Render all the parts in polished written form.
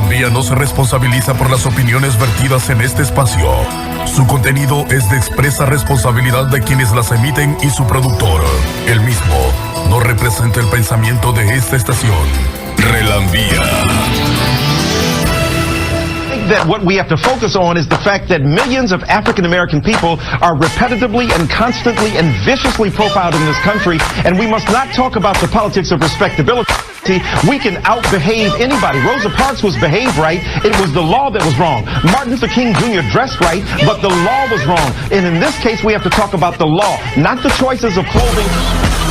Relambía no se responsabiliza por las opiniones vertidas en este espacio. Su contenido es de expresa responsabilidad de quienes las emiten y su productor. El mismo no representa el pensamiento de esta estación. Relambía. That what we have to focus on is the fact that millions of African American people are repetitively and constantly and viciously profiled in this country, and we must not talk about the politics of respectability. We can outbehave anybody. Rosa Parks was behaved right. It was the law that was wrong. Martin Luther King Jr. dressed right, but the law was wrong. And in this case, we have to talk about the law, not the choices of clothing.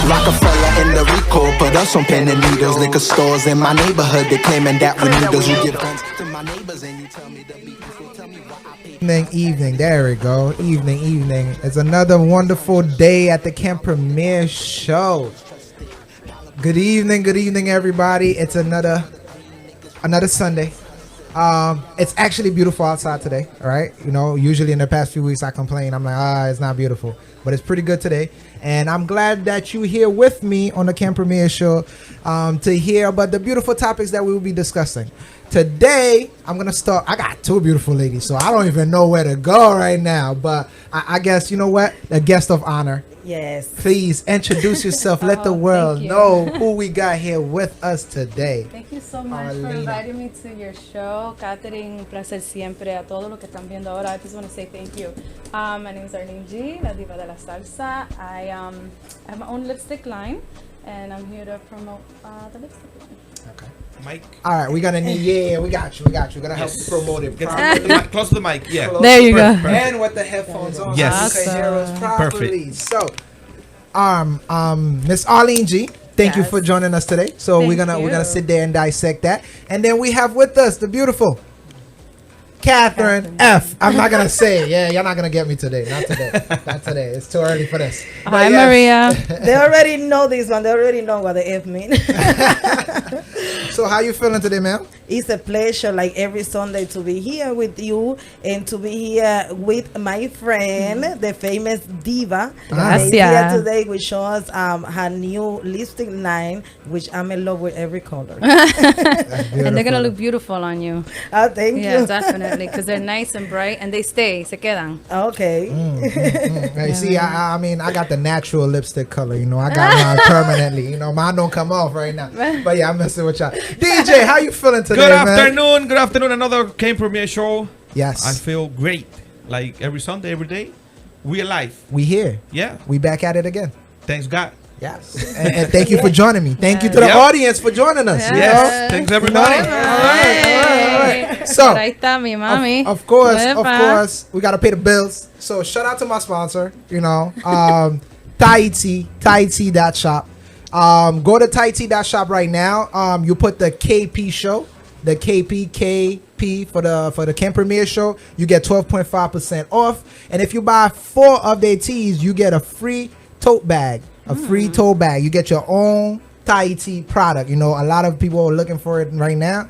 Rockefeller and the Rico put us on pen and needles. Liquor stores in my neighborhood, they claiming that we need those. You give guns to my neighbors and you tell me the beat. Tell me what I pay. Evening, there we go. Evening. It's another wonderful day at the Camp Premiere Show. Good evening, everybody. It's another Sunday. It's actually beautiful outside today, all right? You know, usually in the past few weeks I complain. I'm like, it's not beautiful. But it's pretty good today. And I'm glad that you're here with me on the Camp Premiere Show to hear about the beautiful topics that we will be discussing. Today, I'm going to start. I got two beautiful ladies, so I don't even know where to go right now. But I guess, you know what? A guest of honor. Yes. Please introduce yourself. Let the world know who we got here with us today. Thank you so much Arlene. for inviting me to your show. Catherine, un placer siempre. A todos los que están viendo ahora, I just want to say thank you. My name is Arlene G, la Diva de la Salsa. I have my own lipstick line, and I'm here to promote the lipstick line. Okay. Mike. All right, we're gonna need. We got you. We're gonna help you promote it. Close to the mic. Yeah. There you go. And with the headphones on, Yes. so you can hear us properly. Perfect. So, Miss Arlene G, thank you Yes. for joining us today. So we're Thank gonna you. sit there and dissect that, and then we have with us the beautiful Catherine F. I'm not gonna say it. Yeah, you're not gonna get me today. Not today. It's too early for this. Hi, yes. Maria. They already know this one. They already know what the F mean. So how you feeling today, ma'am? It's a pleasure, like every Sunday, to be here with you and to be here with my friend, the famous Diva. Gracias. Is here today, which shows her new lipstick line, which I'm in love with every color. And they're going to look beautiful on you. Oh, thank Yeah, you. definitely, because they're nice and bright, and they stay, se quedan. Okay. Hey, see, I mean, I got the natural lipstick color. You know, I got mine permanently. You know, mine don't come off right now. But yeah, I'm messing with y'all. DJ, how you feeling today, Good man? afternoon. Good afternoon. Another Camp Premiere Show. Yes. I feel great. Like every Sunday, every day, we alive. We here. Yeah. We back at it again. Thanks God. Yes. and thank you for joining me. Thank you to the Yep. audience for joining us. you Yes. know? Thanks everybody. All right. So, Ahí está mi mami. of course, Epa. we got to pay the bills. So, shout out to my sponsor, you know, Thai.shop. Go to Thai.shop right now. You put the KP show, the KP for the Camp Premiere Show. You get 12.5% off. And if you buy 4 of their tees, you get a free tote bag. You get your own Thai tea product. You know, a lot of people are looking for it right now.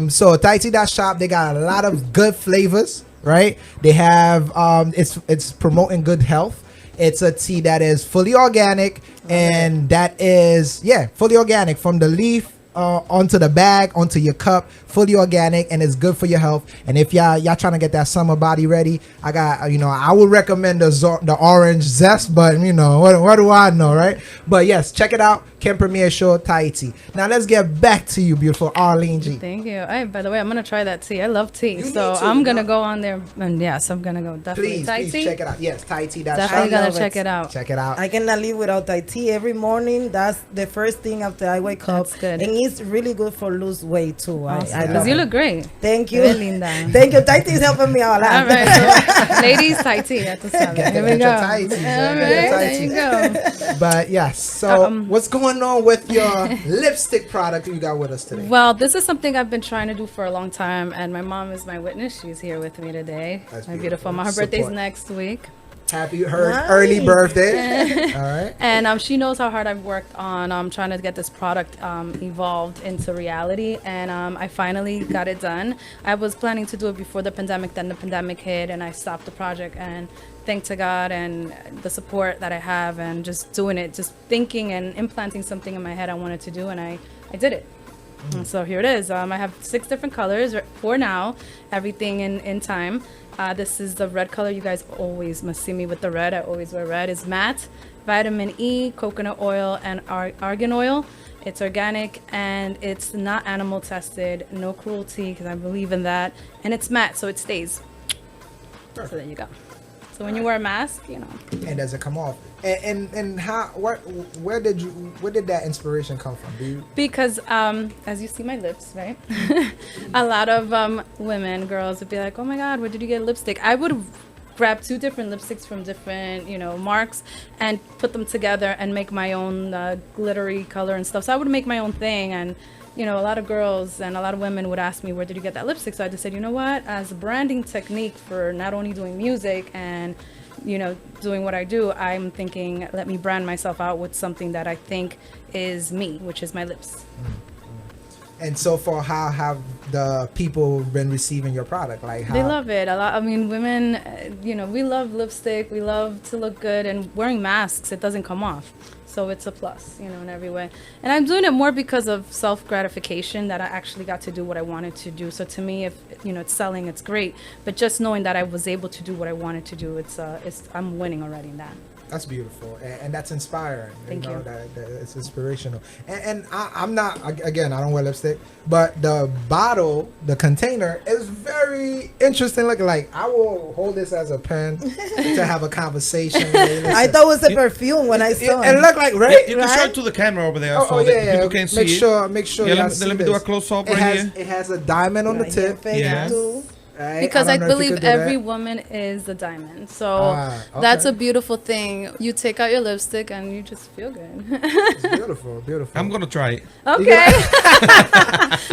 So Thai.shop, they got a lot of good flavors, right? They have it's promoting good health. It's a tea that is fully organic, and that is fully organic from the leaf onto the bag, onto your cup, fully organic, and it's good for your health. And if y'all trying to get that summer body ready, I got, I would recommend the orange zest, but what do I know, right? But yes, check it out, Camp Premiere Show Thai tea. Now let's get back to you, beautiful Arlene G. Thank you. Hey, by the way, I'm gonna try that tea. I love tea, You so need to, I'm gonna no? go on there, and yes, I'm gonna go definitely. Thai Please tea. check it out. Yes, Thai.shop. Definitely gonna love check it. it out. Check it out. I cannot live without Thai tea every morning. That's the first thing after I wake up. That's good. And it's really good for lose weight too. Awesome. I love 'Cause you it. look great. Thank you. Very linda. Thank you. Thai tea is helping me all All out. right, so ladies, Thai tea. That's a salad. Here we Get go. your All Thai tea, man. right, Get your Thai there you tea. go. But yes, so what's going on with your lipstick product you got with us today? Well, this is something I've been trying to do for a long time, and my mom is my witness. She's here with me today. That's my beautiful. beautiful mom. Her birthday's Support. next week. Happy Nice. early birthday. All right. And she knows how hard I've worked on trying to get this product evolved into reality. And I finally got it done. I was planning to do it before the pandemic. Then the pandemic hit, and I stopped the project. And thanks to God and the support that I have, and just doing it, just thinking and implanting something in my head I wanted to do, and I did it. And so here it is. I have 6 different colors for now, everything in time. This is the red color. You guys always must see me with the red. I always wear red. It's matte, vitamin E, coconut oil, and argan oil. It's organic and it's not animal tested, no cruelty, because I believe in that. And it's matte, so it stays. So there you go. So when you wear a mask, you know. And does it come off? And how? Where did that inspiration come from? Because as you see my lips, right? A lot of women, girls would be like, "Oh my God, where did you get lipstick?" I would grab 2 different lipsticks from different, marks and put them together and make my own glittery color and stuff. So I would make my own thing, and a lot of girls and a lot of women would ask me, where did you get that lipstick? So I just said, you know what, as a branding technique for not only doing music and doing what I do, I'm thinking, let me brand myself out with something that I think is me, which is my lips. And so far, how have the people been receiving your product? Like, how? They love it a lot. I mean, women, we love lipstick. We love to look good, and wearing masks, it doesn't come off. So it's a plus, in every way. And I'm doing it more because of self-gratification, that I actually got to do what I wanted to do. So to me, if it's selling, it's great. But just knowing that I was able to do what I wanted to do, I'm winning already in that. That's beautiful, and that's inspiring. Thank you. That it's inspirational. And I'm not, again, I don't wear lipstick, but the bottle, the container is very interesting looking. Like, I will hold this as a pen to have a conversation. I thought it was a perfume when I saw it. It looked like, right? You can show it to the camera over there, Oh, so yeah, that people can see Make sure. Yeah, y'all let see me do a this. close up It right has, here. It has a diamond on the tip. Yeah. Right? Because I don't know if you believe could do every that. woman is a diamond. So Okay. that's a beautiful thing. You take out your lipstick and you just feel good. It's beautiful. I'm gonna try it. Okay.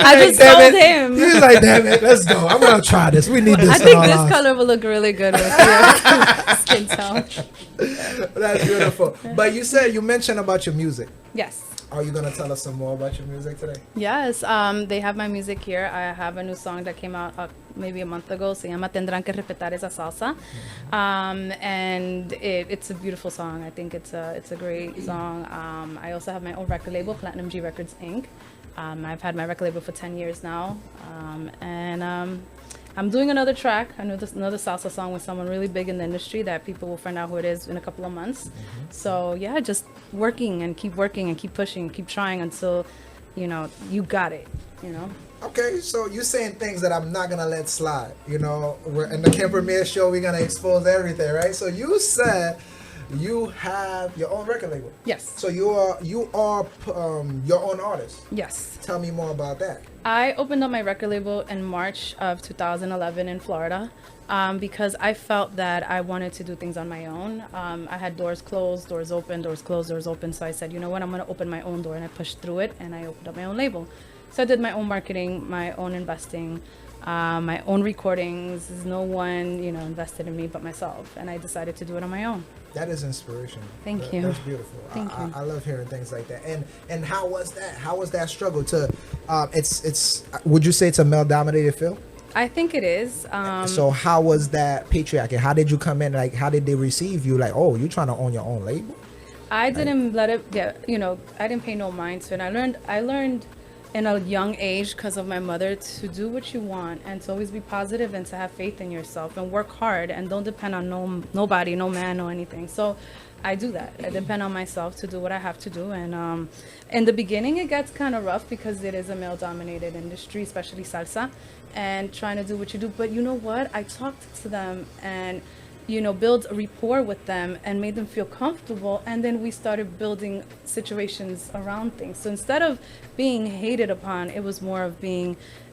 I just Damn told it. him. He was like, damn it, let's go. I'm gonna try this. We need this. I in think our this lives. color will look really good with your skin tone. That's beautiful. But you mentioned about your music. Yes. Are you gonna tell us some more about your music today? Yes, they have my music here. I have a new song that came out maybe a month ago. Se llama Tendrán que respetar esa salsa, and it's a beautiful song. I think it's a great song. I also have my own record label, Platinum G Records Inc. I've had my record label for 10 years now, and I'm doing another track, another salsa song with someone really big in the industry that people will find out who it is in a couple of months. So yeah, just working and keep pushing, keep trying until, you got it, Okay, so you're saying things that I'm not gonna let slide. We're in the Camp Premiere show. We're gonna expose everything, right? So you said you have your own record label. Yes. So you are your own artist. Yes. Tell me more about that. I opened up my record label in March of 2011 in Florida because I felt that I wanted to do things on my own. I had doors closed, doors open, doors closed, doors open. So I said, you know what, I'm going to open my own door. And I pushed through it and I opened up my own label. So I did my own marketing, my own investing, my own recordings. No one, invested in me but myself. And I decided to do it on my own. That is inspirational. Thank you. That's beautiful. Thank you. I love hearing things like that. And how was that? How was that struggle to? It's. Would you say it's a male-dominated field? I think it is. So how was that patriarchy? How did you come in? Like, how did they receive you? Like, oh, you're trying to own your own label? I didn't let it get. I didn't pay no mind to it. I learned in a young age because of my mother to do what you want and to always be positive and to have faith in yourself and work hard and don't depend on nobody, no man, no anything. So I do that. I depend on myself to do what I have to do. And in the beginning, it gets kind of rough because it is a male-dominated industry, especially salsa, and trying to do what you do. But you know what? I talked to them and build a rapport with them and made them feel comfortable. And then we started building situations around things. So instead of being hated upon, it was more of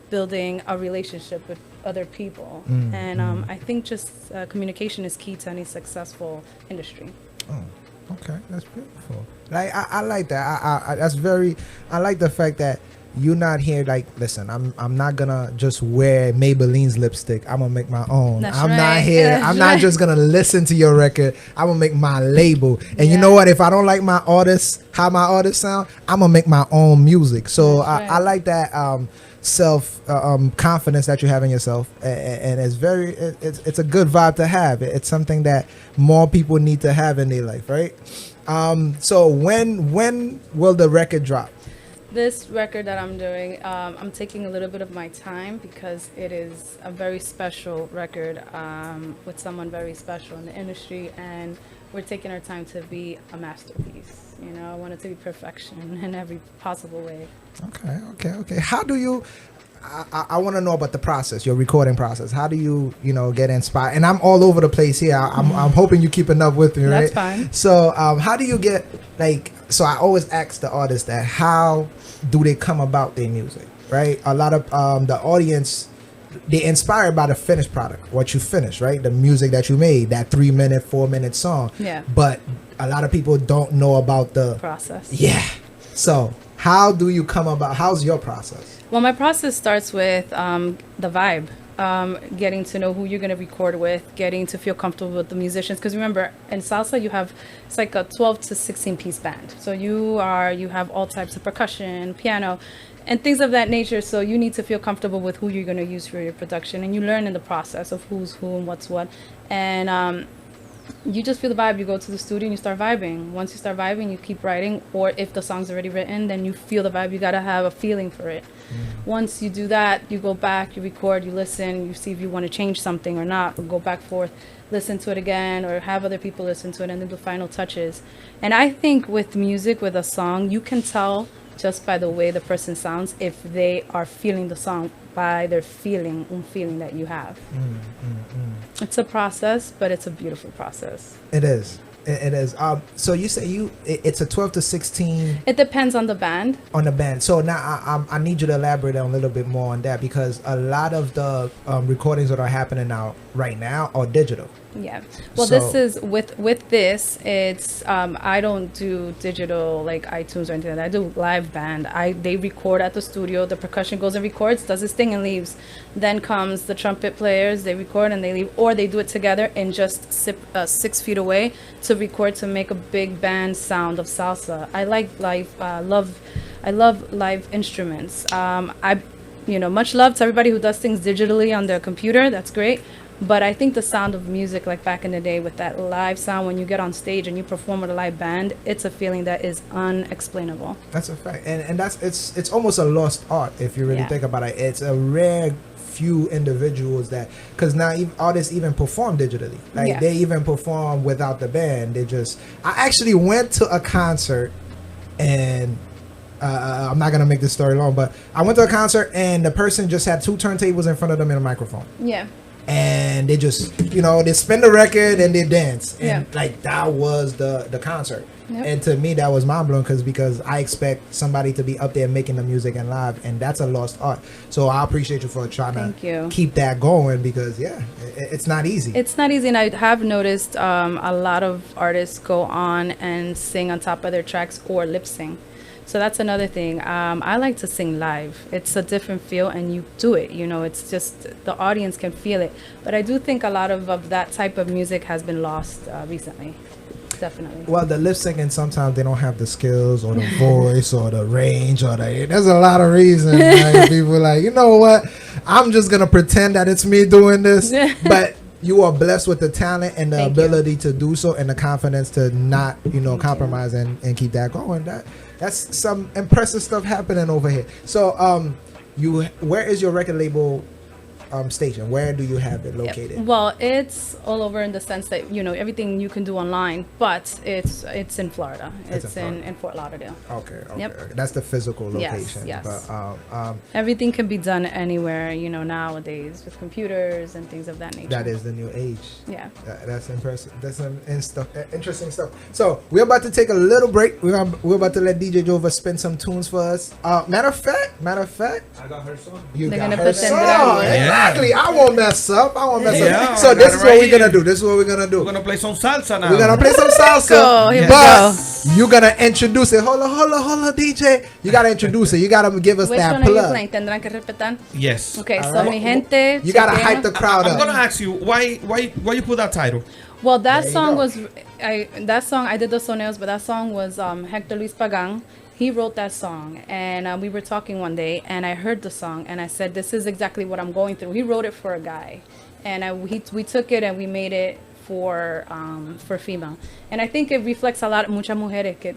building a relationship with other people. And I think just communication is key to any successful industry. Oh, okay, that's beautiful. Like I like that. I like the fact that you're not here like, listen, I'm not gonna just wear Maybelline's lipstick. I'm gonna make my own. That's I'm right. not here. That's I'm not right. just gonna listen to your record. I'm gonna make my label. And you know what? If I don't like my artists, how my artists sound, I'm gonna make my own music. So That's I like that self confidence that you have in yourself, and it's a good vibe to have. It's something that more people need to have in their life, right? So when will the record drop? This record that I'm doing, I'm taking a little bit of my time because it is a very special record with someone very special in the industry, and we're taking our time to be a masterpiece. You know, I want it to be perfection in every possible way. Okay. How do you? I want to know about the process, your recording process. How do you, get inspired? And I'm all over the place here. I'm hoping you're keeping up with me, right? That's fine. So, how do you get So I always ask the artists that how do they come about their music, right? A lot of the audience, they're inspired by the finished product, what you finish, right? The music that you made, that 3-minute, 4-minute song. Yeah. But a lot of people don't know about the Process. Yeah. So how do you come about? How's your process? Well, my process starts with the vibe, getting to know who you're going to record with, getting to feel comfortable with the musicians. Because remember, in salsa, it's like a 12 to 16 piece band. So you have all types of percussion, piano, and things of that nature. So you need to feel comfortable with who you're going to use for your production. And you learn in the process of who's who and what's what. And you just feel the vibe. You go to the studio and you start vibing. Once you start vibing, you keep writing. Or if the song's already written, then you feel the vibe. You got to have a feeling for it. Once you do that, you go back, you record, you listen, you see if you want to change something or not, or go back forth, listen to it again, or have other people listen to it, and then the final touches. And I think with music, with a song, you can tell just by the way the person sounds if they are feeling the song by their feeling that you have. It's a process, but it's a beautiful process. It is. It is. So you say it's a 12 to 16 It depends on the band. on the band. So now I need you to elaborate on a little bit more on that, because a lot of the recordings that are happening now right now are digital. Yeah. Well, So- this is with this. It's I don't do digital like iTunes or anything like that. I do live band. They record at the studio. The percussion goes and records, does its thing and leaves. Then comes the trumpet players. They record and they leave, or they do it together and just 6 feet away to record to make a big band sound of salsa. I like live. I love live instruments. Much love to everybody who does things digitally on their computer. That's great. But I think the sound of music, like back in the day with that live sound, when you get on stage and you perform with a live band, it's a feeling that is unexplainable. That's a fact, and it's almost a lost art if you really Yeah. think about it. It's a rare few individuals that, because now artists even perform digitally, like Yeah. they even perform without the band. I actually went to a concert, and I'm not gonna make this story long, but I went to a concert and the person just had 2 turntables in front of them and a microphone. Yeah. And they just, they spin the record and they dance, and Yeah. like that was the concert. Yep. And to me, that was mind blowing, because I expect somebody to be up there making the music and live, and that's a lost art. So I appreciate you for trying Thank to you. keep that going, because it's not easy. It's not easy, and I have noticed a lot of artists go on and sing on top of their tracks or lip sing. So that's another thing. I like to sing live. It's a different feel, and you do it. It's just the audience can feel it. But I do think a lot of that type of music has been lost recently. Definitely. Well, the lip syncing, sometimes they don't have the skills or the voice or the range there's a lot of reasons. Like, people are like, you know what? I'm just gonna pretend that it's me doing this. But you are blessed with the talent and the Thank you. ability to do so, and the confidence to not, compromise and keep that going. That's some impressive stuff happening over here. So, where is your record label station? Where do you have it located? Well, it's all over in the sense that everything you can do online, but it's in Florida. It's in Fort Lauderdale. Okay. Yep. That's the physical location. Yes. But Everything can be done anywhere, nowadays with computers and things of that nature. that is the new age. Yeah. That's impressive. That's some interesting stuff. So we're about to take a little break. We're about to let DJ Jova spin some tunes for us. Matter of fact, I got her song. you They're got gonna her put them song. down. Yeah. Exactly. I won't mess up. Yeah, So I this got is it what right we're gonna here. do. We're gonna play some salsa now. We're gonna play some salsa, Go, here we but go. you're gonna introduce it. Hold on, DJ. You gotta introduce it. You gotta give us Which that one are you plug. playing? ¿Tendrán que respetar? Yes. Okay, All so right. mi gente. You gotta chequea. hype the crowd I'm up. gonna ask you why you put that title? Well, that There you song go. was, I did the soneos, but that song was Hector Luis Pagan. He wrote that song, and we were talking one day, and I heard the song, and I said, this is exactly what I'm going through. He wrote it for a guy, and we took it and we made it for female. And I think it reflects a lot, muchas mujeres, que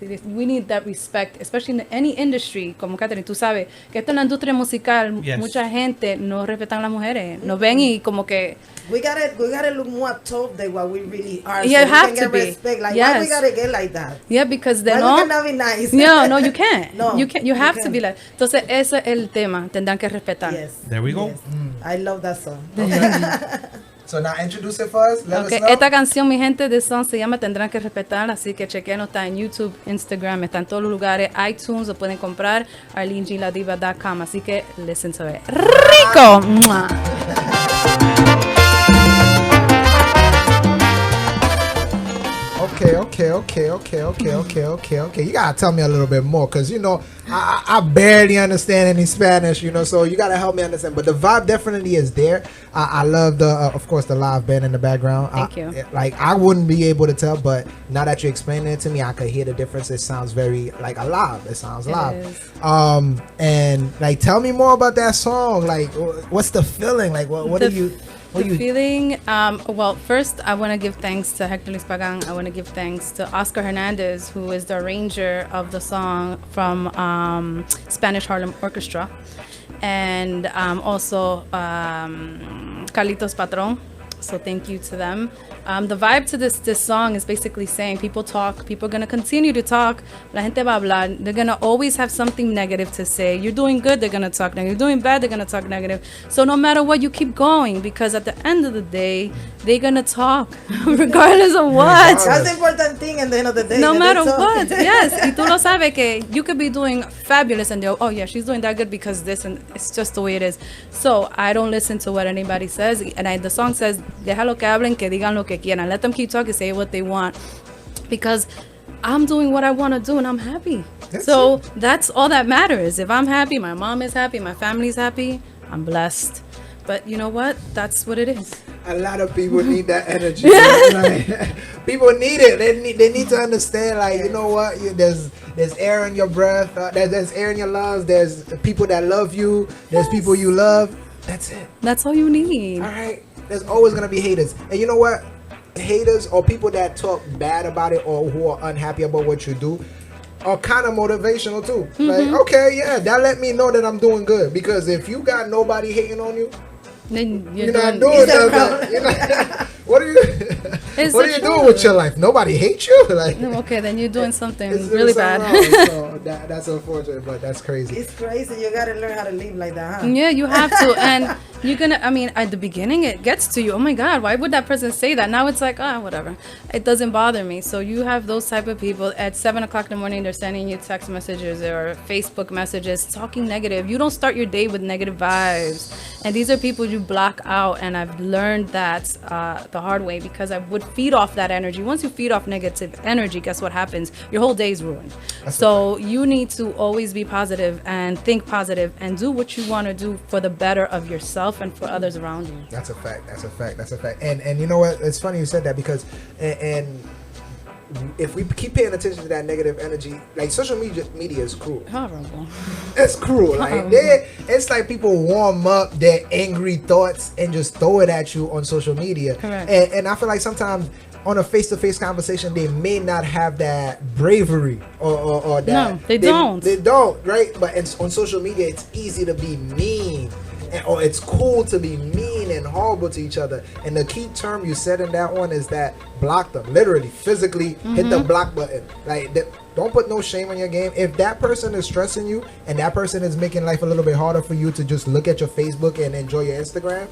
We need that respect, especially in any industry. Como Catherine, tú sabes que esto en la industria musical, Yes. mucha gente no respetan a las mujeres. Nos ven y como que... We gotta look more tough than what we really are. Yeah, so we have can to get be. respect. Like, why Yes. we gotta get like that? Yeah, because Why then we cannot be nice? No, you can't. No, you can't. You have you to be can't. like. Entonces, ese es el tema. Tendrán que respetar. Yes. There we go. Yes. I love that song. So now introduce it for us. Let Okay, us know. esta canción, mi gente, de song se llama Tendrán que respetar, así que chequenos, está en YouTube, Instagram, está en todos los lugares, iTunes, lo pueden comprar, arleneladiva.com, así que listen to it. ¡Rico! ¡Mua! Okay. You gotta tell me a little bit more, cause you know I barely understand any Spanish, you know. So you gotta help me understand. But the vibe definitely is there. I love the, of course, the live band in the background. Thank you. Like I wouldn't be able to tell, but now that you explained it to me, I could hear the difference. It sounds very like alive. It sounds live. is. And like, tell me more about that song. Like, what's the feeling? Like, what The do you? The feeling, well, first I want to give thanks to Hector Luis Pagan. I want to give thanks to Oscar Hernandez, who is the arranger of the song from Spanish Harlem Orchestra, and also Carlitos Patron. So thank you to them. The vibe to this song is basically saying people talk, people are going to continue to talk, la gente va a hablar, they're going to always have something negative to say. You're doing good, they're going to talk negative. You're doing bad, they're going to talk negative. So no matter what, you keep going, because at the end of the day, they're going to talk, regardless of what. That's the important thing at the end of the day. No that matter they talk. what, yes. Y tú lo sabes que you could be doing fabulous and they'll, oh yeah, she's doing that good because this, and it's just the way it is. So I don't listen to what anybody says. And the song says, déjalo que hablen, que digan lo que quieran. Let them keep talking, say what they want. Because I'm doing what I want to do and I'm happy. That's all that matters. If I'm happy, my mom is happy, my family's happy, I'm blessed. But you know what? That's what it is. A lot of people need that energy. Like, people need it. They need to understand. Like, you know what? There's air in your breath. There's air in your lungs. There's people that love you. There's people you love. That's it. That's all you need. All right. There's always gonna be haters, and you know what? Haters or people that talk bad about it or who are unhappy about what you do are kind of motivational too. Like, okay, yeah, that let me know that I'm doing good. Because if you got nobody hating on you, Then you're not doing nothing. You're not, what are you? It's What are the you doing truth. with your life? Nobody hates you. Like, Okay, then you're doing something it's really something bad. wrong. So that's unfortunate, but that's crazy. It's crazy. You gotta learn how to live like that, huh? Yeah, you have to. And you're gonna, I mean, at the beginning, it gets to you. Oh my God, why would that person say that? Now it's like, whatever. It doesn't bother me. So you have those type of people at 7 o'clock in the morning, they're sending you text messages or Facebook messages talking negative. You don't start your day with negative vibes. And these are people you block out. And I've learned that the hard way, because I would feed off that energy. Once you feed off negative energy, guess what happens? Your whole day is ruined. So you need to always be positive and think positive and do what you want to do for the better of yourself and for others around you. That's a fact. That's a fact. That's a fact. And you know what? It's funny you said that, because and if we keep paying attention to that negative energy, like, social media is cruel. Horrible. It's cruel. Like, it's like people warm up their angry thoughts and just throw it at you on social media. Correct. And I feel like sometimes on a face-to-face conversation, they may not have that bravery or that. No, they don't. They don't, right? But on social media, it's easy to be mean. Or it's cool to be mean and horrible to each other. And the key term you said in that one is that block them. Literally, physically hit the block button. Like, don't put no shame on your game. If that person is stressing you and that person is making life a little bit harder for you to just look at your Facebook and enjoy your Instagram,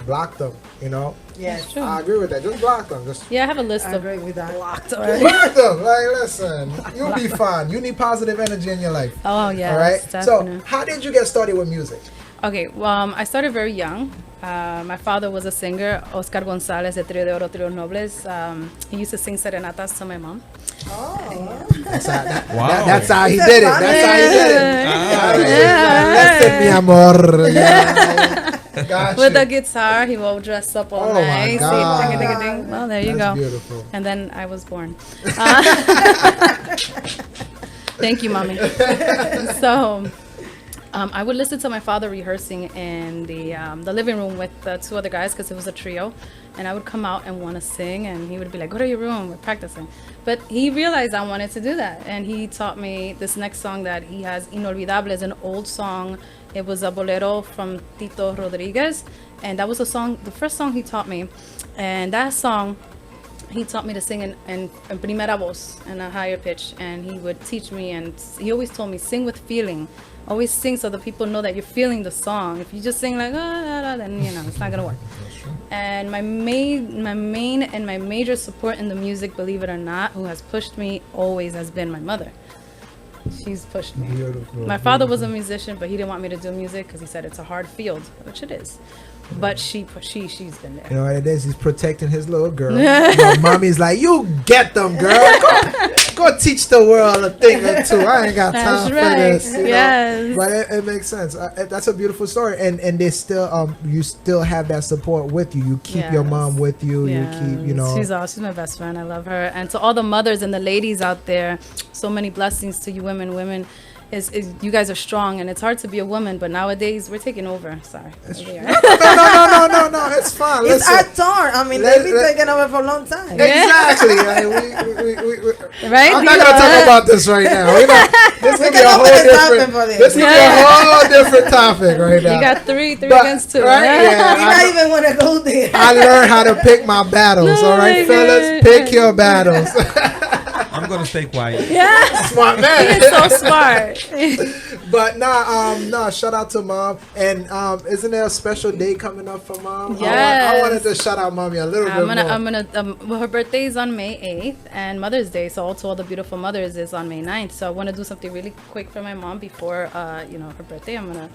block them, you know? Yes. True. I agree with that. Just block them. Just Yeah, I have a list I of agree with that. blocked block already. them. Like, listen, you'll be fine. You need positive energy in your life. Oh, yeah. All right? Definitely. So, how did you get started with music? Okay, well, I started very young. My father was a singer, Oscar Gonzalez, de Trio de Oro, Trio Nobles. He used to sing serenatas to my mom. That's how he did it. That's how he did it. Yeah. Listen, mi amor. Yeah. Gotcha. With the guitar, he will dress up all Oh, my nice. God. Ding, ding, ding, ding. Well, there you That's go. beautiful. And then I was born. Thank you, mommy. So, I would listen to my father rehearsing in the living room with the two other guys because it was a trio. And I would come out and want to sing, and he would be like, go to your room, we're practicing. But he realized I wanted to do that. And he taught me this next song that he has, Inolvidable, is an old song. It was a bolero from Tito Rodriguez. And that was the first song he taught me. And that song, he taught me to sing in primera voz, in a higher pitch. And he would teach me, and he always told me, sing with feeling. Always sing so the people know that you're feeling the song. If you just sing like, then, it's not going to work. And my main and my major support in the music, believe it or not, who has pushed me always has been my mother. She's pushed me. Beautiful. My father was a musician, but he didn't want me to do music because he said it's a hard field, which it is. But she's been there. You know what it is? He's protecting his little girl. Mommy's like, you get them, girl. Go teach the world a thing or two. I ain't got time for this. Yes. But it makes sense. That's a beautiful story. And they still you still have that support with you. You keep your mom with you. Yes. You keep, She's my best friend. I love her. And to all the mothers and the ladies out there, so many blessings to you women. Women, you guys are strong, and it's hard to be a woman, but nowadays we're taking over. Sorry. No. It's fine. It's our turn. I mean, they've been taking over for a long time. Exactly. Right? I'm not gonna talk about this right now. This could be a whole different topic right now. You got three against two. Right? Yeah, We don't even want to go there. I learned how to pick my battles. All right, fellas, pick your battles. I'm gonna stay quiet. Yeah. Smart man. He is so smart. But shout out to mom. And isn't there a special day coming up for mom? Yes. I wanted to shout out mommy a little bit more. Her birthday is on May 8th, and Mother's Day, so also all the beautiful mothers, is on May 9th. So I want to do something really quick for my mom before her birthday. I'm gonna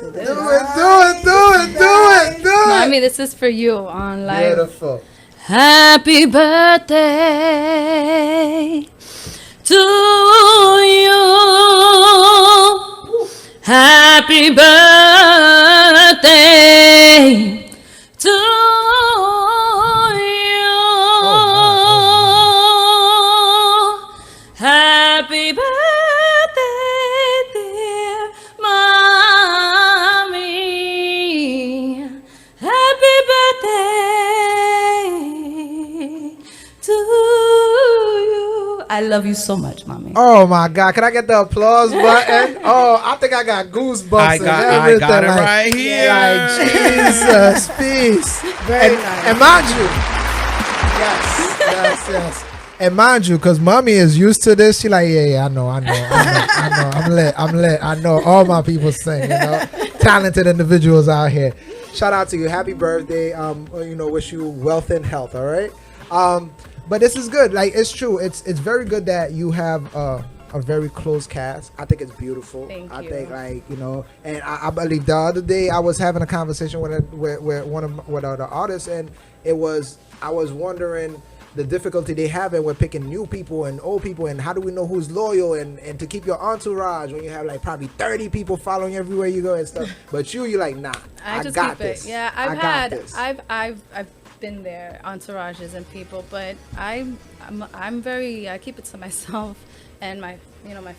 do this. Do it. Mommy, this is for you on live. Beautiful. Happy birthday to you. Happy birthday to you. Happy birthday, dear mommy. Happy birthday to you. I love you so much, mommy. Oh my God! Can I get the applause button? Oh, I think I got goosebumps. I got it right here. Like Jesus, peace. Very nice. And mind you, yes. And mind you, because mommy is used to this, she like, yeah, I know. I'm lit. I know all my people sing. Talented individuals out here. Shout out to you. Happy birthday. Wish you wealth and health. All right. But this is good. Like, it's true. It's very good that you have a very close cast. I think it's beautiful. Thank you. I think and I believe the other day I was having a conversation with one of the artists, and I was wondering the difficulty they have with picking new people and old people, and how do we know who's loyal, and to keep your entourage when you have like probably 30 people following everywhere you go and stuff. But you're like, nah, I just got keep this. it. Yeah, I've been there, entourages and people, but I keep it to myself and my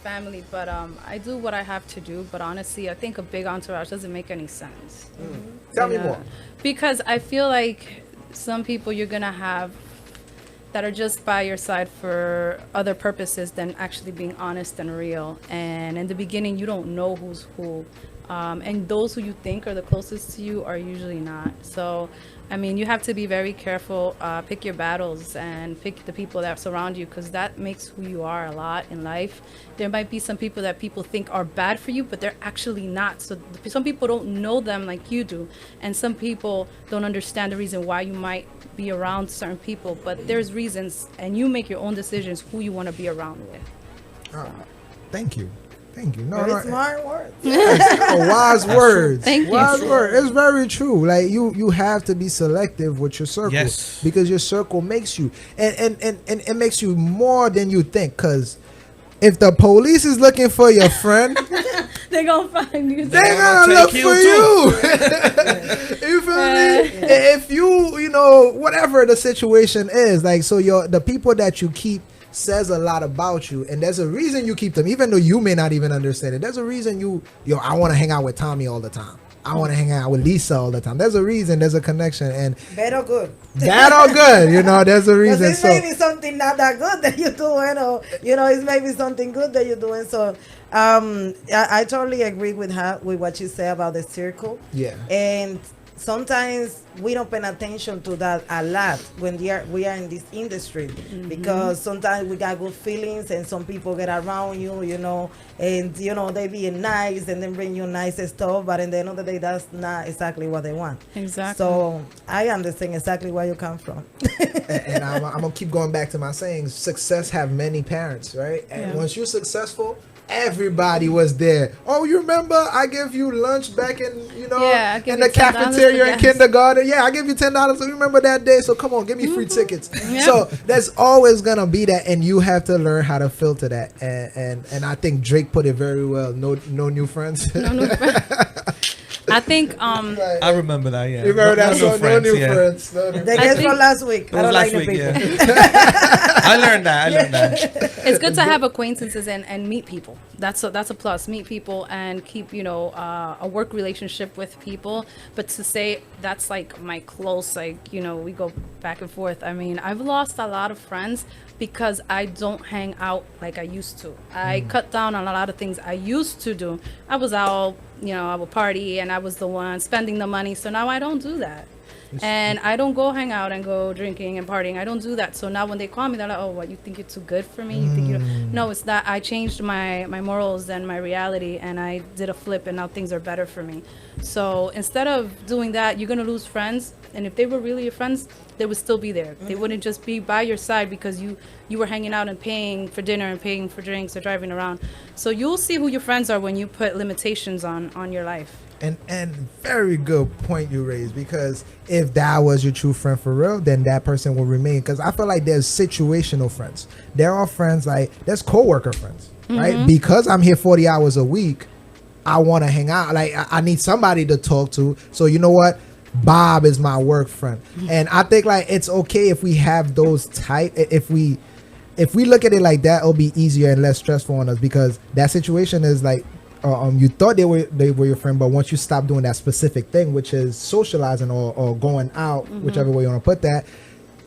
family, but I do what I have to do. But honestly, I think a big entourage doesn't make any sense. Tell me more. Because I feel like some people you're gonna have that are just by your side for other purposes than actually being honest and real. And in the beginning, you don't know who's who. And those who you think are the closest to you are usually not. So, I mean, you have to be very careful, pick your battles and pick the people that surround you, because that makes who you are a lot in life. There might be some people that people think are bad for you, but they're actually not. So some people don't know them like you do. And some people don't understand the reason why you might be around certain people, but there's reasons, and you make your own decisions who you want to be around with. So. Thank you. No, Very smart words. Wise words. Thank you. Wise words. It's very true. Like you have to be selective with your circle. Yes. Because your circle makes you, and it makes you more than you think. Because if the police is looking for your friend, They're gonna find you. they're gonna look for you. You feel me? If you whatever the situation is, like, so the people that you keep says a lot about you, and there's a reason you keep them, even though you may not even understand it. There's a reason I want to hang out with Tommy all the time. I want to hang out with Lisa all the time. There's a reason. There's a connection, and Bad or good. bad or good, there's a reason. It's maybe something not that good that you're doing, or it's maybe something good that you're doing. So, I totally agree with her with what you say about the circle. Yeah. And sometimes we don't pay attention to that a lot when we are in this industry, because sometimes we got good feelings and some people get around you, and they being nice and then bring you nice stuff, but at the end of the day that's not exactly what they want. Exactly. So I understand exactly where you come from. and I'm gonna keep going back to my saying, success have many parents, right? And once you're successful, everybody was there. Oh, you remember I gave you lunch back in in the cafeteria in kindergarten? Yeah, I gave you $10. So you remember that day? So come on, give me free tickets. So there's always gonna be that, and you have to learn how to filter that. And I think Drake put it very well. No new friends. No new friends. I think I remember that. Yeah. You remember that song? No new yeah. friends. No new The guest from last week. It I was don't like last the week. people. Yeah. I learned that. it's good to have acquaintances and meet people. That's a plus. Meet people and keep a work relationship with people. But to say that's like my close, we go back and forth. I mean, I've lost a lot of friends because I don't hang out like I used to. I cut down on a lot of things I used to do. I was out, I would party and I was the one spending the money. So now I don't do that. And I don't go hang out and go drinking and partying. I don't do that. So now when they call me, they're like, oh, what, you think you're too good for me? You think No, it's that I changed my morals and my reality, and I did a flip, and now things are better for me. So instead of doing that, you're going to lose friends. And if they were really your friends, they would still be there. They wouldn't just be by your side because you were hanging out and paying for dinner and paying for drinks or driving around. So you'll see who your friends are when you put limitations on your life. And very good point you raised, because if that was your true friend for real, then that person will remain. Because I feel like there's situational friends. There are friends, there's coworker friends, right? Because I'm here 40 hours a week, I want to hang out. I need somebody to talk to. So you know what? Bob is my work friend. And I think it's okay if we have those type. If we look at it like that, it'll be easier and less stressful on us, because that situation is you thought they were your friend, but once you stop doing that specific thing, which is socializing or going out, whichever way you want to put that,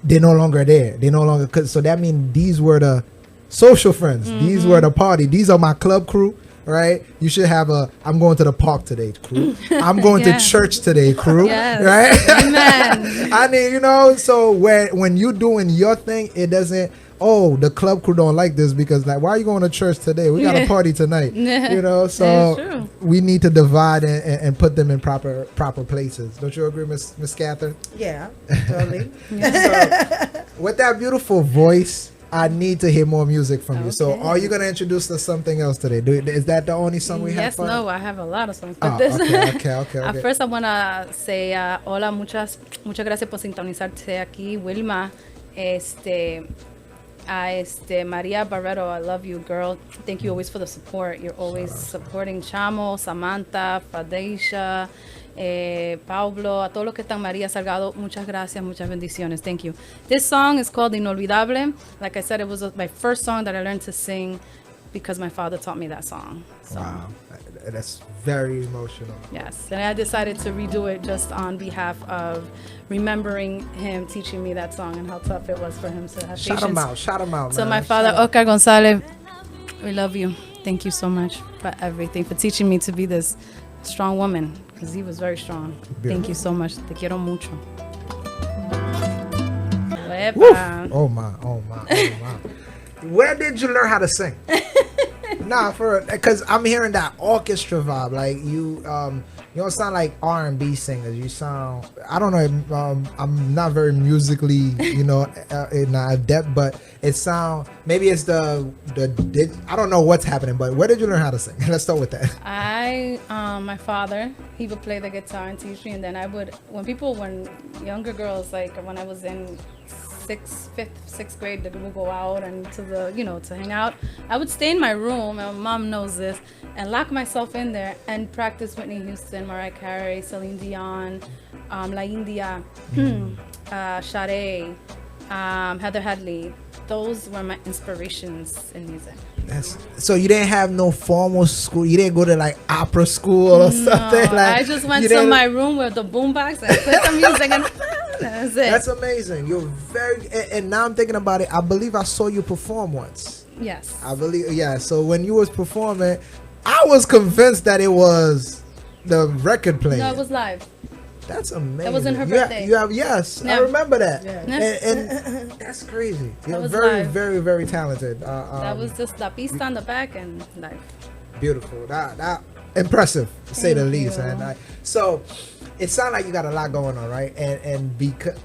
they're no longer there. They no longer, so that means these were the social friends. These were the party. These are my club crew, right? You should have I'm going to the park today crew. I'm going to church today crew, right? Amen. I mean, so when you're doing your thing, it doesn't, the club crew don't like this because why are you going to church today? We got a party tonight. So we need to divide and put them in proper places. Don't you agree, Miss Catherine? Yeah, totally. So, with that beautiful voice, I need to hear more music from you. So are you going to introduce us something else today? Is that the only song we have? Yes, no, I have a lot of songs. Okay. First I want to say hola, muchas gracias por sintonizarse aquí, Wilma. Maria Barreto, I love you, girl. Thank you always for the support. You're always supporting Chamo, Samantha, Fadeisha, Pablo, a todos los que están, María Salgado, muchas gracias, muchas bendiciones. Thank you. This song is called Inolvidable. Like I said, it was my first song that I learned to sing because my father taught me that song. So. Wow, that's very emotional. Yes, and I decided to redo it just on behalf of remembering him teaching me that song and how tough it was for him to have patience. Shout him out, So man. my father, Oscar Gonzalez, we love you. Thank you so much for everything, for teaching me to be this strong woman, because he was very strong. Beautiful. Thank you so much. Te quiero mucho. Oh my. Where did you learn how to sing? Nah, because I'm hearing that orchestra vibe. You don't sound like R&B singers. You sound, I don't know. I'm not very musically, adept, but it sound, maybe it's I don't know what's happening. But where did you learn how to sing? Let's start with that. My father, he would play the guitar and teach me, and then when younger girls, when I was in sixth grade, they would go out and to hang out. I would stay in my room, and my mom knows this, and lock myself in there and practice Whitney Houston, Mariah Carey, Celine Dion, La India, Sade, Heather Headley, those were my inspirations in music. So you didn't have no formal school. You didn't go to like opera school or something. Like I just went to my room with the boombox and put the music and that's it. That's amazing. You're very. And now I'm thinking about it. I believe I saw you perform once. Yes. I believe. Yeah. So when you was performing, I was convinced that it was the record playing. No, it was live. That's amazing. It was in her birthday. Yes, Yeah. I remember that. Yeah. And that's crazy. You're was very, live. very, very talented. That was just the pista on the back and live. Beautiful. That impressive, to say the Thank least. you. And so it sounds like you got a lot going on, right? And because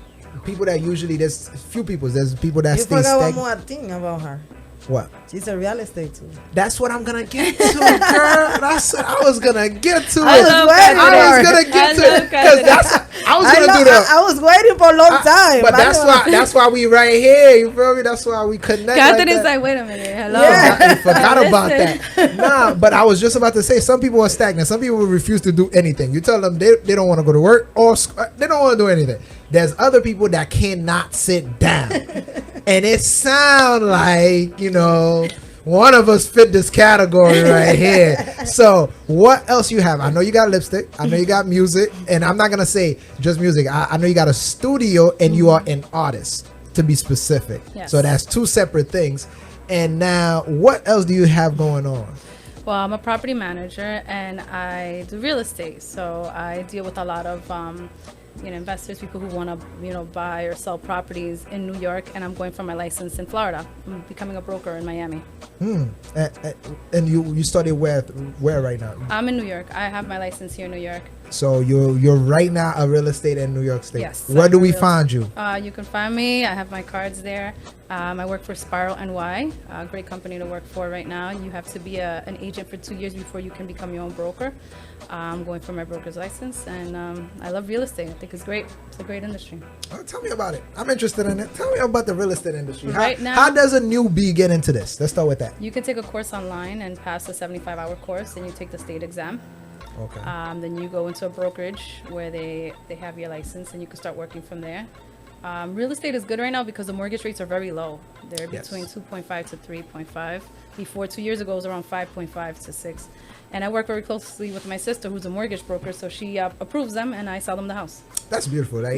people that usually there's few people. There's people that You stay forgot one stagnant. more thing about her. What? She's a real estate too. That's what I'm gonna get to, girl. That's what I was gonna get to. I it. was waiting I for was it. gonna get I to love it because I was gonna do that. I was waiting for a long time. But I that's know. why. That's why we right here. You feel me? That's why we connect. Catherine like is that. like, wait a minute, hello. I forgot about Listen. that. Nah, but I was just about to say some people are stagnant. Some people refuse to do anything. You tell them they don't want to go to work or they don't want to do anything. There's other people that cannot sit down, and it sound like one of us fit this category right here. So what else you have? I know you got lipstick. I know you got music, and I'm not gonna say just music. I know you got a studio, and you are an artist, to be specific. Yes. So that's two separate things. And now, what else do you have going on? Well, I'm a property manager and I do real estate. So I deal with a lot of investors, people who want to buy or sell properties in New York, and I'm going for my license in Florida. I'm becoming a broker in Miami. And you study where right now? I'm in New York. I have my license here in New York. So you're right now a real estate in New York State. Yes. Where I'm do a we real- find you? You can find me. I have my cards there. I work for Spiral NY, a great company to work for right now. You have to be an agent for 2 years before you can become your own broker. I'm going for my broker's license, and I love real estate. I think it's great. It's a great industry. Tell me about it. I'm interested in it. Tell me about the real estate industry. Right now- how does a newbie get into this? Let's start with that. You can take a course online and pass a 75-hour course, and you take the state exam. Okay. Then you go into a brokerage where they have your license, and you can start working from there. Real estate is good right now because the mortgage rates are very low. They're Yes. between 2.5 to 3.5. Before 2 years ago, it was around 5.5 to 6. And I work very closely with my sister, who's a mortgage broker, so she approves them, and I sell them the house. That's beautiful. Like,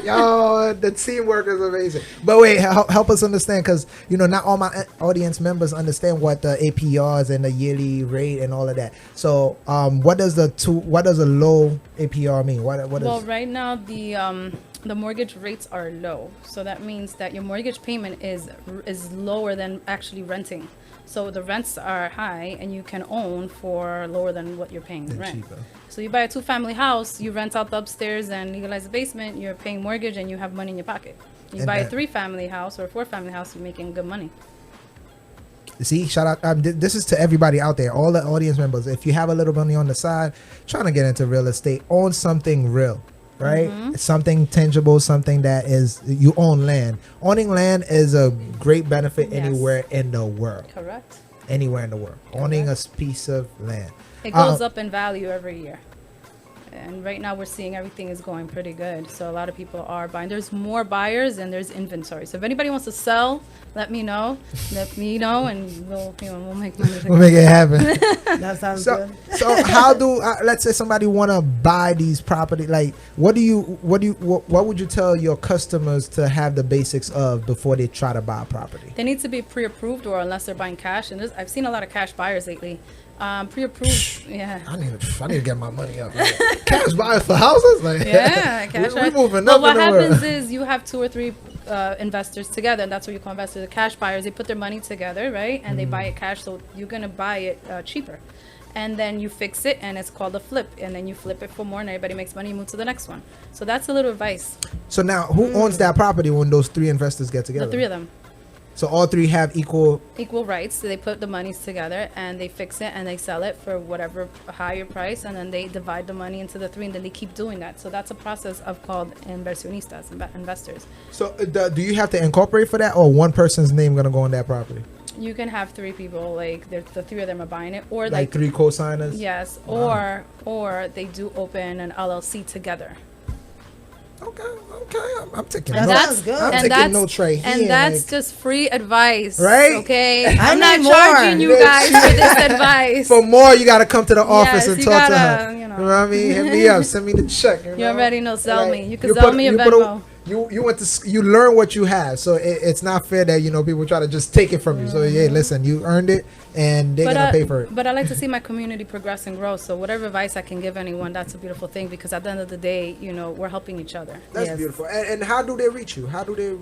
yo, the teamwork is amazing. But wait, help us understand, because not all my audience members understand what the APRs and the yearly rate and all of that. So, what does a low APR mean? Well, right now the mortgage rates are low, so that means that your mortgage payment is lower than actually renting. So the rents are high, and you can own for lower than what you're paying rent. cheaper. So you buy a 2-family house, you rent out the upstairs and legalize the basement, you're paying mortgage and you have money in your pocket. You And buy a that- 3-family house or a 4-family house, you're making good money. See, shout out. This is to everybody out there, all the audience members. If you have a little money on the side, trying to get into real estate, own something real, right? It's something tangible, something that is, you own land. Owning land is a great benefit Yes. anywhere in the world. Correct. Anywhere in the world. Owning a piece of land. It goes up in value every year. And right now we're seeing everything is going pretty good. So a lot of people are buying. There's more buyers and there's inventory. So if anybody wants to sell, let me know. And we'll make money. We'll make it happen. That sounds So, good. so how do let's say somebody want to buy these property? Like, what would you tell your customers to have the basics of before they try to buy a property? They need to be pre-approved, or unless they're buying cash. And I've seen a lot of cash buyers lately. Pre-approved, yeah. I need to get my money up. Like, cash buyers for houses, like Yeah, cash we buy- moving Well, up what in the happens world. is you have 2 or 3 investors together, and that's what you call investors. The cash buyers, they put their money together, right? And they buy it cash, so you're gonna buy it cheaper. And then you fix it, and it's called a flip. And then you flip it for more, and everybody makes money. You move to the next one. So that's a little advice. So now, who owns that property when those 3 investors get together? The 3 of them. So all 3 have equal. Rights. So they put the monies together and they fix it and they sell it for whatever higher price, and then they divide the money into the 3, and then they keep doing that. So that's a process of called inversionistas, investors. So do you have to incorporate for that, or one person's name gonna go on that property? You can have 3 people, like the 3 of them are buying it, or Like 3 co-signers? yes, Wow. or they do open an LLC together. I'm taking That notes. sounds good. I'm And taking that's- notes right here. And that's like, just free advice, Right? Okay, I I'm not need more. charging you guys for this advice. for more, you got to come to the office Yes, and you talk to gotta, her. you You know. know what I mean? Hit me up. Send me the check. You already know, sell Like, me. You can sell me a Venmo. You went to you learn what you have, so it's not fair that people try to just take it from you. So yeah, listen, you earned it, and they're gonna pay for it. But I like to see my community progress and grow. So whatever advice I can give anyone, that's a beautiful thing because at the end of the day, we're helping each other. That's Yes. beautiful. And how do they reach you? How do they?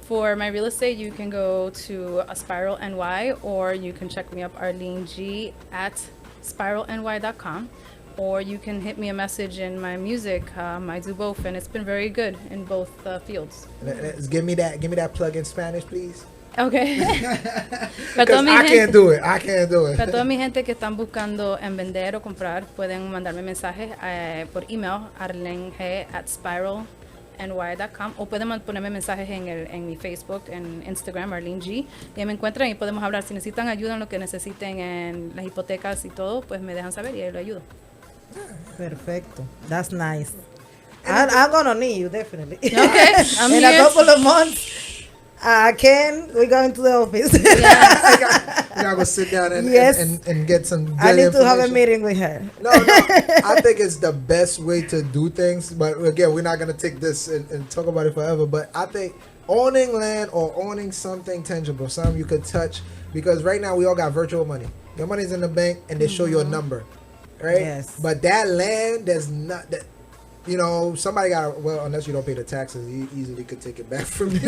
For my real estate, you can go to Spiral NY or you can check me up Arlene G at spiralny.com. Or you can hit me a message in my music. I do both, and it's been very good in both fields. Give me that plug in Spanish, please. Okay. Because I can't do it. Para toda mi gente que están buscando en vender o comprar, pueden mandarme mensajes por email arlene@spiralny.com o pueden ponerme mensajes en mi Facebook, en Instagram, Arlene G. Y me encuentran y podemos hablar. Si necesitan ayuda en lo que necesiten en las hipotecas y todo, pues me dejan saber y ahí lo ayudo. Perfecto. That's nice. I'm gonna need you definitely. Okay, I'm In here. a couple of months, we're going to the office. You gotta go sit down and Yes. and get some good I need to have a information. meeting with her. No, I think it's the best way to do things. But again, we're not gonna take this and talk about it forever. But I think owning land or owning something tangible, something you could touch, because right now we all got virtual money. Your money's in the bank and they show you a number, right? Yes. But that land, there's not that. Somebody got unless you don't pay the taxes, you easily could take it back from you.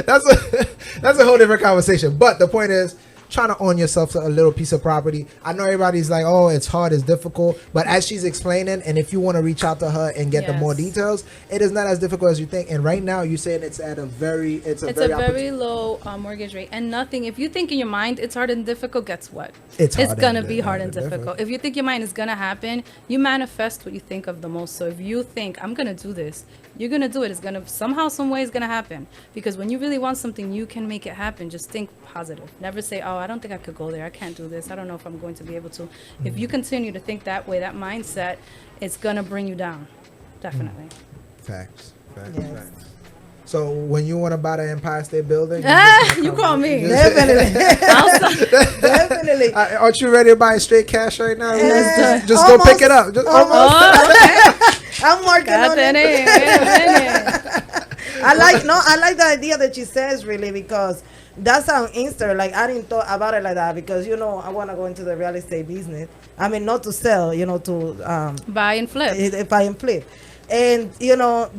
That's a whole different conversation. But the point is, trying to own yourself a little piece of property. I know everybody's like, oh, it's hard, it's difficult. But as she's explaining, and if you want to reach out to her and get the more Yes. details, it is not as difficult as you think. And right now, you're saying it's at a very, It's a very low mortgage rate, and nothing. If you think in your mind it's hard and difficult, guess what? It's hard gonna and be hard and difficult. difficult. If you think your mind is gonna happen, you manifest what you think of the most. So if you think I'm gonna do this, you're gonna do it. It's gonna somehow, some way, it's gonna happen. Because when you really want something, you can make it happen. Just think positive. Never say, "Oh, I don't think I could go there. I can't do this. I don't know if I'm going to be able to." If you continue to think that way, that mindset, it's gonna bring you down. Definitely. Facts. Yes. So when you want to buy the Empire State Building, You call me. Definitely. Aren't you ready to buy straight cash right now? Just go Almost. pick it up. Just Oh, okay. I'm working on it. Wait a minute. I like the idea that she says, really, because that's how Insta, like, I didn't thought about it like that, because I want to go into the real estate business. I mean, not to sell, to Buy and flip. buy and flip. And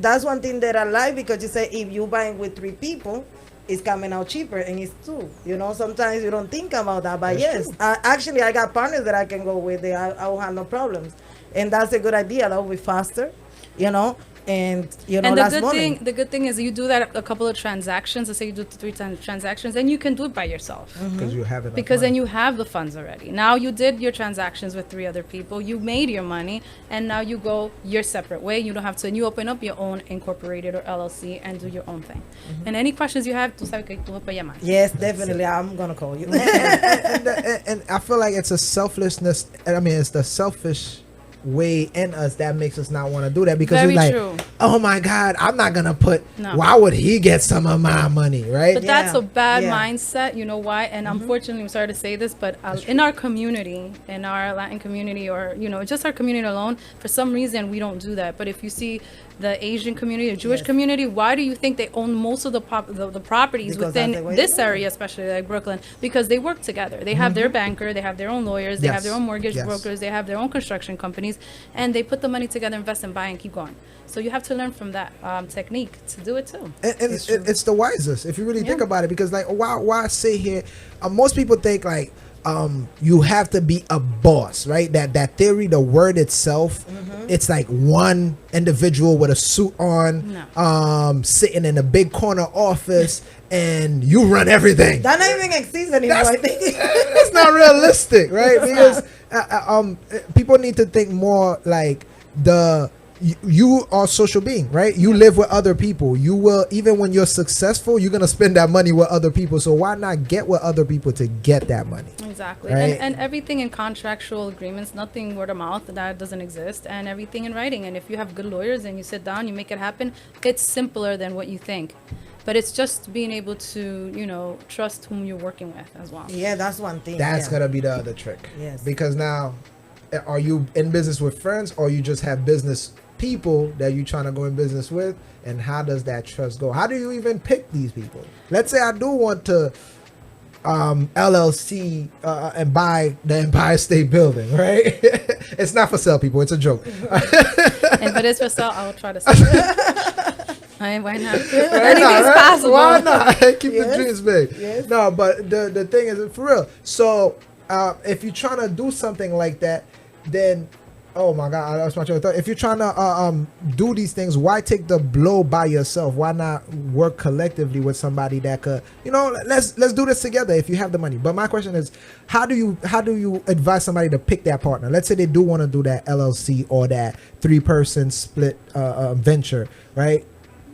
that's one thing that I like, because you say if you buying with 3 people, it's coming out cheaper, and it's 2. Sometimes you don't think about that, but yes, actually I got partners that I can go with. I will have no problems, and that's a good idea. That will be faster, and And last money. the good thing is you do that a couple of transactions. Let's say you do 3 times transactions, then you can do it by yourself. because you have it. Because then you have the funds already. Now you did your transactions with 3 other people. You made your money, and now you go your separate way. You don't have to. And you open up your own incorporated or LLC and do your own thing. And any questions you have, tú sabes que tú me puedes llamar. Yes, definitely. I'm gonna call you. and I feel like it's a selflessness. I mean, it's the selfish way in us that makes us not want to do that, because Very we're like, true. oh my God, I'm not gonna put. No. Why would he get some of my money, right? But that's Yeah, a bad yeah. mindset. You know why? And unfortunately, I'm sorry to say this, but in our community, in our Latin community, or just our community alone, for some reason we don't do that. But if you see the Asian community, the Jewish community, why do you think they own most of the properties Because within that's the way this they work. area, especially like Brooklyn? Because they work together. They have their banker, they have their own lawyers, they have their own mortgage Yes. brokers, they have their own construction companies, and they put the money together, invest and buy and keep going. So you have to learn from that technique to do it too. And it's the wisest if you really think Yeah. about it, because like why sit here? Most people think like you have to be a boss, right? That theory, the word itself, it's like one individual with a suit on, sitting in a big corner office, and you run everything. That not even exists anymore. I think. It's not realistic, right? Because people need to think more like you are a social being, right? You live with other people. You will, even when you're successful, you're gonna spend that money with other people. So why not get with other people to get that money? Exactly. Right? And everything in contractual agreements, nothing word of mouth, that doesn't exist, and everything in writing. And if you have good lawyers and you sit down, you make it happen, it's simpler than what you think. But it's just being able to, you know, trust whom you're working with as well. Yeah, that's one thing. That's yeah. gonna be the other trick. Yes. Because now, are you in business with friends, or you just have business people that you're trying to go in business with? And how does that trust go? How do you even pick these people? Let's say I do want to LLC and buy the Empire State Building, right? It's not for sale, people. It's a joke. And but it's for sale, I'll try to sell it. Why not? Anything's possible. Why not? Keep the Yes. dreams big. Yes. No, but the thing is, for real. So if you're trying to do something like that, then oh my God, that's my train of thought. If you're trying to do these things, why take the blow by yourself? Why not work collectively with somebody that could, you know, let's do this together if you have the money. But my question is, how do you advise somebody to pick that partner? Let's say they do want to do that LLC or that 3-person split venture, right?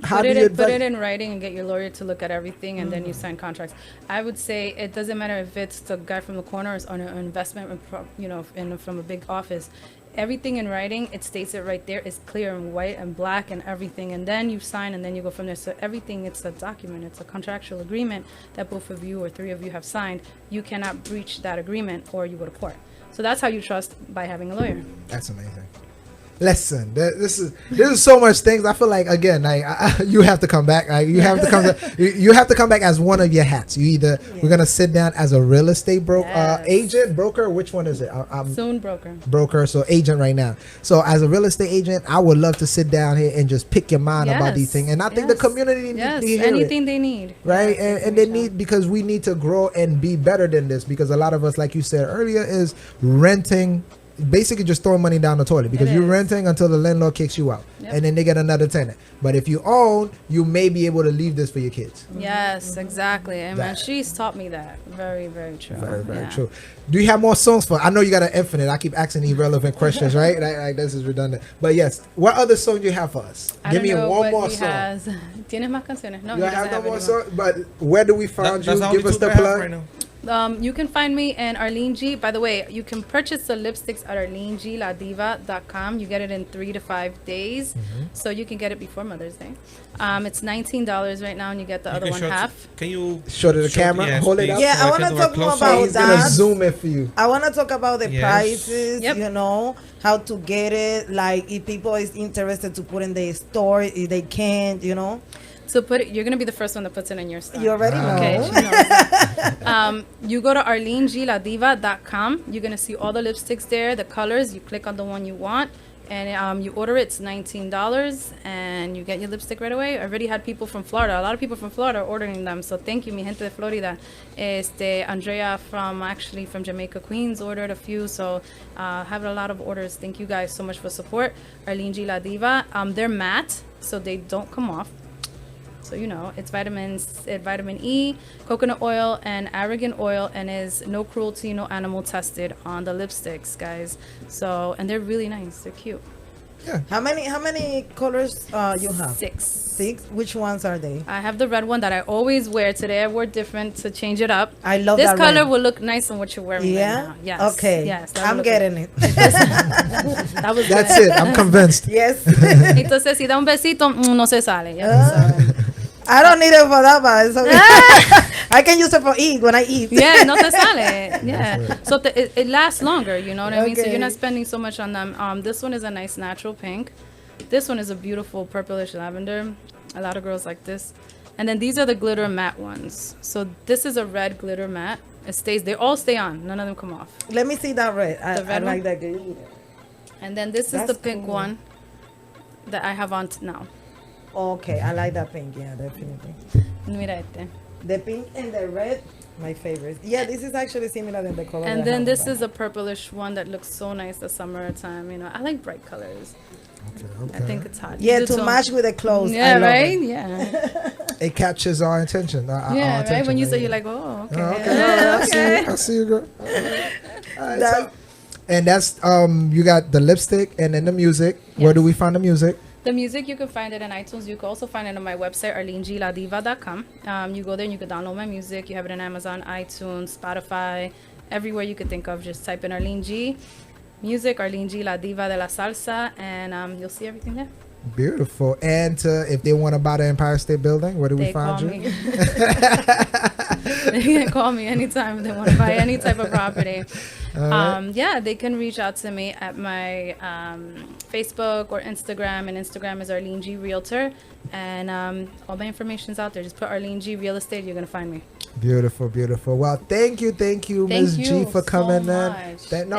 Put it in writing and get your lawyer to look at everything, and then you sign contracts. I would say it doesn't matter if it's the guy from the corner or an investment, you know, from a big office. Everything in writing, it states it right there. It's clear and white and black and everything, and then you sign and then you go from there. So everything, it's a document, it's a contractual agreement that both of you or 3 of you have signed. You cannot breach that agreement or you go to court. So that's how you trust, by having a lawyer. That's amazing. Listen, this is so much things. I feel like, again, you have to come back. You have to come back. You have to come back as one of your hats. You either we're gonna sit down as a real estate agent, broker. Which one is it? I'm Soon broker. Broker, so agent right now. So as a real estate agent, I would love to sit down here and just pick your mind about these things. And I think the community needs to hear anything it. they need, right? And they need, because we need to grow and be better than this. Because a lot of us, like you said earlier, is renting. Basically just throwing money down the toilet, because you're renting until the landlord kicks you out, and then they get another tenant. But if you own, you may be able to leave this for your kids. Yes, exactly. And man, she's taught me that. Very, very true. Very, very true. Do you have more songs for? I know you got an infinite. I keep asking irrelevant questions, right? Like this is redundant. But yes, what other song do you have for us? Give me one more song. ¿Tienes más canciones? No, you have no more song. But where do we find you? Give us the plug. Right now. You can find me in Arlene G. By the way, you can purchase the lipsticks at arlenegladiva.com. You get it in 3 to 5 days, so you can get it before Mother's Day. It's $19 right now, and you get the other one half. Can you show to the camera? Yes, hold it up. Yeah, I want to talk more about He's gonna zoom it for you. I want to talk about the prices. You know, how to get it. Like if people is interested to put in their store, if they can't, you know. So you're gonna be the first one that puts it in your store. You already know. Okay, she knows. You go to arlenegladiva.com. You're gonna see all the lipsticks there, the colors. You click on the one you want, and you order it. It's $19, and you get your lipstick right away. I already had people from Florida. A lot of people from Florida are ordering them. So thank you, mi gente de Florida. Andrea from Jamaica, Queens ordered a few. So have a lot of orders. Thank you guys so much for support. Arlene G La Diva. They're matte, so they don't come off. So you know, it's vitamin E, coconut oil, and argan oil, and is no cruelty, no animal tested on the lipsticks, guys. So, and they're really nice. They're cute. Yeah. How many colors you have? 6. 6. Which ones are they? I have the red one that I always wear. Today I wore different to change it up. I love this that color red. will look nice on what you're wearing right now. Yes. Okay. Yes. I'm getting it. That's it. I'm convinced. Yes. Entonces, si da un besito, no se sale. I don't need it for that, but it's okay. I can use it for when I eat. Yeah, no te sale. Yeah. So it lasts longer, you know what I mean? So you're not spending so much on them. This one is a nice natural pink. This one is a beautiful purplish lavender. A lot of girls like this. And then these are the glitter matte ones. So this is a red glitter matte. They all stay on. None of them come off. Let me see that red. The red I like one? that good. And then this is the pink one that I have on now. Okay, I like that pink. Yeah, definitely. Mira este. The pink and the red, my favorite. Yeah, this is actually similar than the color. And then this is a purplish one that looks so nice the summertime. You know, I like bright colors. Okay. I think it's hot. Yeah, to match with the clothes. Yeah, right? It. Yeah. It captures our attention. Yeah, right? When you say, you're like, oh, okay. Okay. I see you, girl. All right, And that's you got the lipstick and then the music. Where do we find the music? The music, you can find it in iTunes. You can also find it on my website, arleneladiva.com. You go there and you can download my music. You have it on Amazon, iTunes, Spotify, everywhere you could think of. Just type in Arlene G music, Arlene G, La Diva de la Salsa, and you'll see everything there. Beautiful. And if they want to buy the Empire State Building, where do we find you? Me. They can call me anytime if they want to buy any type of property. Yeah, they can reach out to me at my Facebook or Instagram, and Instagram is Arlene G Realtor, and all my information's out there. Just put Arlene G Real Estate, you're gonna find me. Beautiful. Well, thank you, Ms. G, for coming in. Thank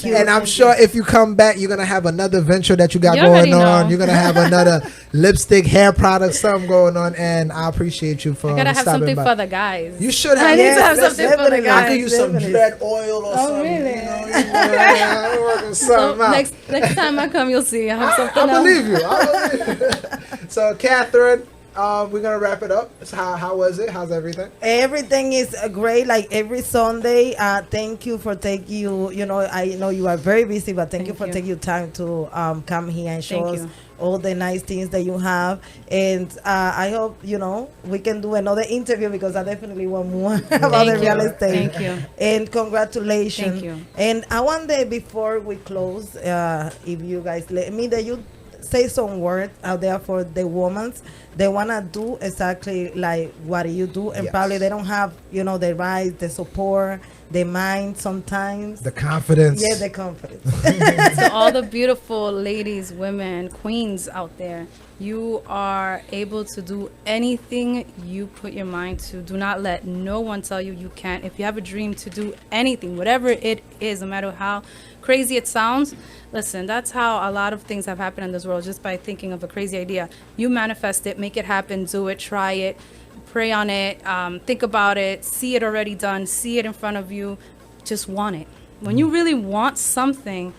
you. And I'm sure if you come back, you're gonna have another venture that you got going on. You're gonna have another lipstick, hair product, something going on. And I appreciate you for. I gotta have something by. for the guys. You should have. I need to have something for the guys. I could use some dread oil or something. Really? I'm working something out. Next time I come, you'll see. I have something. I believe you. So, Catherine. We're gonna wrap it up. So how was it? How's everything? Everything is great. Like every Sunday. Thank you for taking you know, I know you are very busy, but thank you for taking your time to come here and show us all the nice things that you have. And I hope, you know, we can do another interview because I definitely want more about the real estate. Thank you. And congratulations. Thank you. And I wonder before we close, if you guys let me that you say some words out there for the women. They want to do exactly like what you do, and probably they don't have, you know, the right, the support, the mind sometimes. The confidence. Yeah, the confidence. To all the beautiful ladies, women, queens out there, you are able to do anything you put your mind to. Do not let no one tell you you can't. If you have a dream to do anything, whatever it is, no matter how crazy it sounds, listen, that's how a lot of things have happened in this world, just by thinking of a crazy idea. You manifest it, make it happen, do it, try it, pray on it, think about it, see it already done, see it in front of you, just want it. When you really want something,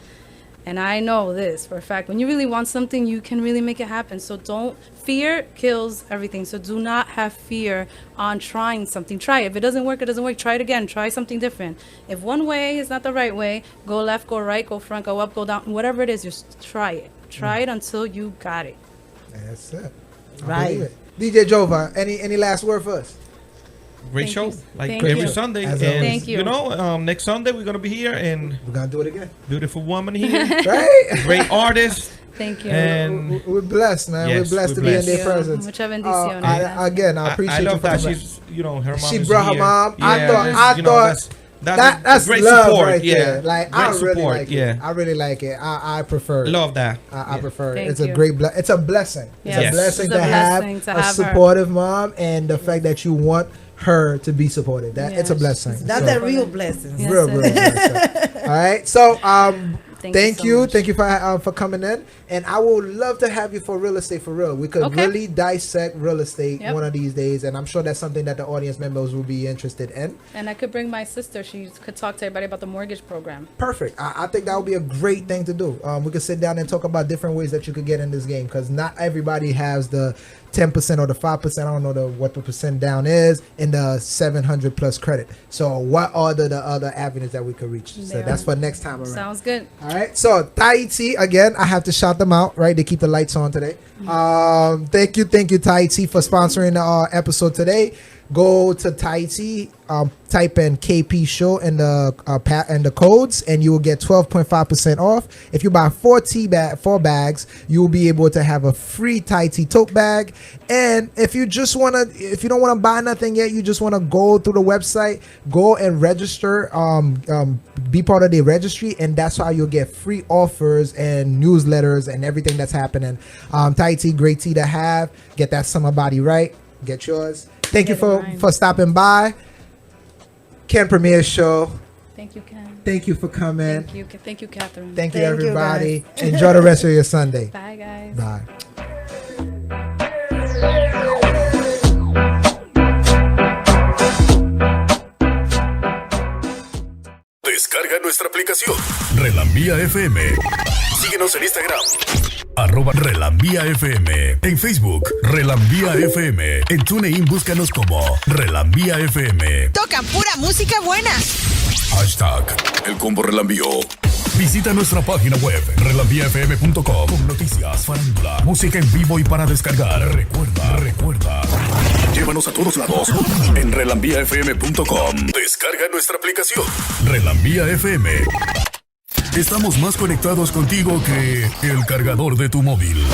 and I know this for a fact, when you really want something, you can really make it happen. So fear kills everything. So do not have fear on trying something. Try it. If it doesn't work, it doesn't work. Try it again. Try something different. If one way is not the right way, go left, go right, go front, go up, go down, whatever it is, just try it. Try it until you got it. That's it. Right. DJ Jova, any last word for us? Great show, Thank every you. Sunday. As And Thank you. you know, next Sunday we're gonna be here, and We're gonna do it again. beautiful woman here, Right? great artist, Thank you. and We're blessed, man. Yes, we're blessed we're to be in blessed. their Thank you. presence. Mucha bendición. I appreciate I you love for that coming. she's, you know, her mom. She is brought her here. mom. I Yeah, thought you know, that's That's great love support. right Yeah, there. Like great I really support. like Yeah, it. I really like it. I prefer it. love that. I prefer it. Thank It's a you. great it's a blessing. It's a Yes. blessing It's to a have blessing to a have her. supportive mom, and the fact that you want her to be supported. That it's a Yes. blessing. That's So, a real blessing. Yes, real it is. blessing. All right. So thank you so much. for coming in, and I would love to have you for real estate for real. We could Okay. really dissect real estate Yep. one of these days, and I'm sure that's something that the audience members will be interested in. And I could bring my sister. She could talk to everybody about the mortgage program. Perfect. I think that would be a great thing to do. We could sit down and talk about different ways that you could get in this game, because not everybody has the 10% or the 5%. I don't know what the percent down is, and the 700 plus credit. So what are the other avenues that we could reach? So There. that's for next time around. Sounds good. All right. So Tahiti, again, I have to shout them out, right? They keep the lights on today. Thank you, Tahiti, for sponsoring our episode today. Go to Tahiti, type in KP Show in the codes, and you will get 12.5% off. If you buy 4 bags, you will be able to have a free Tahiti tote bag. And if you don't want to buy nothing yet, you just want to go through the website, go and register, be part of the registry, and that's how you'll get free offers and newsletters and everything that's happening. Tahiti, great tea to have. Get that summer body right. Get yours. Thank you for stopping by. Ken Premier Show. Thank you, Ken. Thank you for coming. Thank you, Catherine. Thank you, Thank you, everybody. Enjoy the rest of your Sunday. Bye, guys. Bye. Descarga nuestra aplicación Relambía FM. Síguenos en Instagram @Relambía FM. En Facebook, Relambía FM. En TuneIn, búscanos como Relambía FM. Tocan pura música buena. Hashtag El Combo Relambío. Visita nuestra página web relambíafm.com con noticias, farándula, música en vivo y para descargar. Recuerda. Llévanos a todos lados en relambíafm.com. Descarga nuestra aplicación Relambía FM. Estamos más conectados contigo que el cargador de tu móvil.